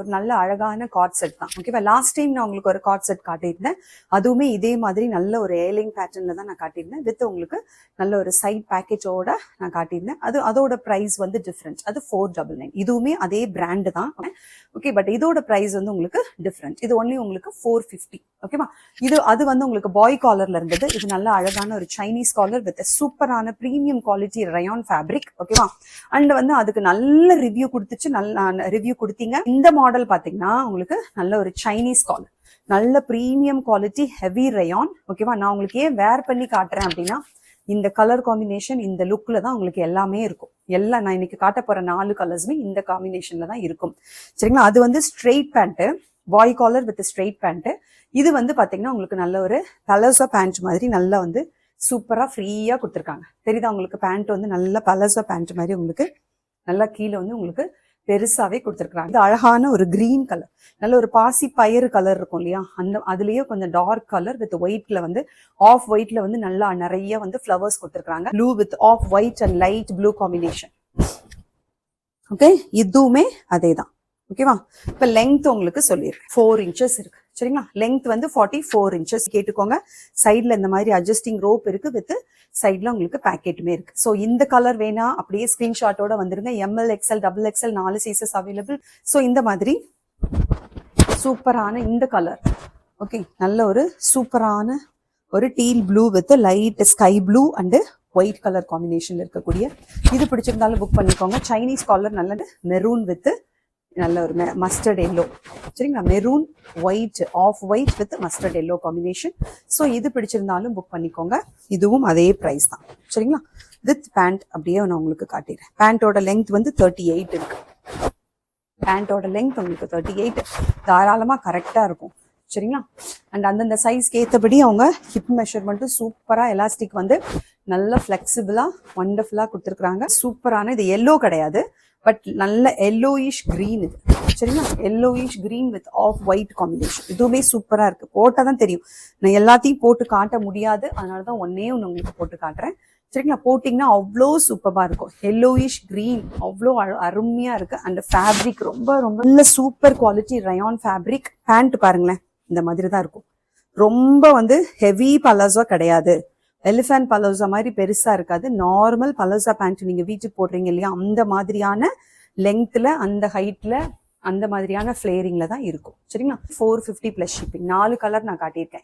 ஒரு நல்ல அழகான கார்ட் செட் தான். ஓகேவா? லாஸ்ட் டைம் நான் உங்களுக்கு ஒரு கார்ட் செட் காட்டியிருந்தேன். அதுவுமே இதே மாதிரி நல்ல ஒரு ஏலிங் பேட்டர்ன்ல தான் நான் காட்டியிருந்தேன். வித் உங்களுக்கு நல்ல ஒரு சைட் பேக்கேஜோட நான் காட்டியிருந்தேன். அதோட பிரைஸ் வந்து டிஃப்ரெண்ட். அது 499. இதுவுமே அதே பிராண்டு தான். ஓகே, பட் இதோட பிரைஸ் வந்து உங்களுக்கு டிஃப்ரெண்ட். இது ஒன்லி உங்களுக்கு 450. ஓகேவா? அது வந்து உங்களுக்கு பாய் காலர்ல இருந்தது. இது நல்ல அழகான ஒரு சைனீஸ் காலர் வித் சூப்பரான பிரீமியம் குவாலிட்டி ரயான் ஃபேப்ரிக். ஓகேவா? அண்ட் வந்து அதுக்கு நல்ல ரிவ்யூ கொடுத்துச்சு. நல்ல ரிவ்யூ கொடுத்தீங்க. இந்த மாடல் பாத்தீங்கன்னா உங்களுக்கு நல்ல ஒரு சைனீஸ் காலர், நல்ல பிரீமியம் குவாலிட்டி ஹெவி ரயான். ஓகேவா? நான் உங்களுக்கு ஏன் வேர் பண்ணி காட்டுறேன் அப்படின்னா, இந்த கலர் காம்பினேஷன் இந்த லுக்ல தான் உங்களுக்கு எல்லாமே இருக்கும். எல்லாம் நான் இன்னைக்கு காட்ட போற 4 கலர்ஸுமே இந்த காம்பினேஷன்ல தான் இருக்கும். சரிங்களா? அது வந்து straight pant, boy collar with straight pant. இது வந்து பாத்தீங்கன்னா உங்களுக்கு நல்ல ஒரு பலோசா பேண்ட் மாதிரி நல்லா வந்து சூப்பரா ஃப்ரீயா கொடுத்துருக்காங்க. தெரியுதா உங்களுக்கு? பேண்ட் வந்து நல்ல பலோசா பேண்ட் மாதிரி உங்களுக்கு நல்லா கீழே வந்து உங்களுக்கு பெருசாவே கொடுத்துருக்காங்க. இது அழகான ஒரு கிரீன் கலர், நல்ல ஒரு பாசி பயிறு கலர் இருக்கும் இல்லையா, அதுலயே கொஞ்சம் டார்க் கலர் வித் ஒயிட்ல வந்து ஆஃப் ஒயிட்ல வந்து நல்லா நிறைய வந்து ஃபிளவர்ஸ் கொடுத்துருக்காங்க. Blue with off white and light blue combination. Okay, இதுவுமே அதே தான். ஓகேவா? இப்ப லெங்த் உங்களுக்கு சொல்லிடுறேன். 4 இன்ச்சஸ் இருக்கு. சரிங்களா? லெங்த் வந்து 44 இன்ச்சஸ் கேட்டுக்கோங்க. சைட்ல இந்த மாதிரி அட்ஜஸ்டிங் ரோப் இருக்கு வித் சைட்ல உங்களுக்கு பேக்கெட்டுமே இருக்கு. ஸோ இந்த கலர் வேணா அப்படியே ஸ்கிரீன்ஷாட்டோட வந்துருங்க. ML XL XXL 4 sizes available. So இந்த மாதிரி சூப்பரான இந்த கலர். ஓகே, நல்ல ஒரு சூப்பரான ஒரு teal blue with light sky blue and white colour காம்பினேஷன்ல இருக்கக்கூடிய இது பிடிச்சிருந்தாலும் புக் பண்ணிக்கோங்க. சைனீஸ் காலர் நல்லது மெரூன் வித் நல்ல ஒரு மஸ்டர்ட் எல்லோ. சரிங்களா? Maroon white off white with mustard yellow combination. So இது பிடிச்சிருந்தாலும் புக் பண்ணிக்கோங்க. இதுவும் அதே ப்ரைஸ் தான். சரிங்களா? வித் பேண்ட் அப்படியே நான் உங்களுக்கு காட்டிடுறேன். பேண்டோட லெங்த் வந்து 38 இருக்கு. பேண்டோட லெங்த் உங்களுக்கு 38 தாராளமா கரெக்டா இருக்கும். சரிங்களா? அண்ட் அந்தந்த சைஸ்க்கு ஏற்றபடி அவங்க ஹிப் மெஷர்மெண்ட்டும் சூப்பரா எலாஸ்டிக் வந்து நல்ல ஃபிளெக்சிபிளா வண்டர்ஃபுல்லா கொடுத்துருக்காங்க. சூப்பரான இது எல்லோ கிடையாது, பட் நல்ல எல்லோயிஷ் கிரீன். இது சரிங்களா? Yellowish green with off white combination. இதுவுமே சூப்பரா இருக்கு. போட்டாதான் தெரியும். நான் எல்லாத்தையும் போட்டு காட்ட முடியாது, அதனாலதான் ஒன்னே ஒன்று உங்களுக்கு போட்டு காட்டுறேன். சரிங்களா? போட்டிங்கன்னா அவ்வளோ சூப்பரா இருக்கும். எல்லோயிஷ் கிரீன் அவ்வளோ அருமையா இருக்கு. அண்ட் ஃபேப்ரிக் ரொம்ப ரொம்ப நல்ல super quality rayon fabric. Pant பாருங்களேன், இந்த மாதிரி தான் இருக்கும். ரொம்ப வந்து ஹெவி பலாசோ கிடையாது, எலிஃபண்ட் பலோசா மாதிரி பெருசா இருக்காது. நார்மல் பலோசா பேண்ட் நீங்க வீட்டுக்கு போடுறீங்க இல்லையா, அந்த மாதிரியான லெங்க்த்ல அந்த ஹைட்ல அந்த மாதிரியான ஃபிளேரிங்ல தான் இருக்கும். சரிங்களா? 450 பிளஸ் ஷிப்பிங். 4 கலர் நான் காட்டியிருக்கேன்.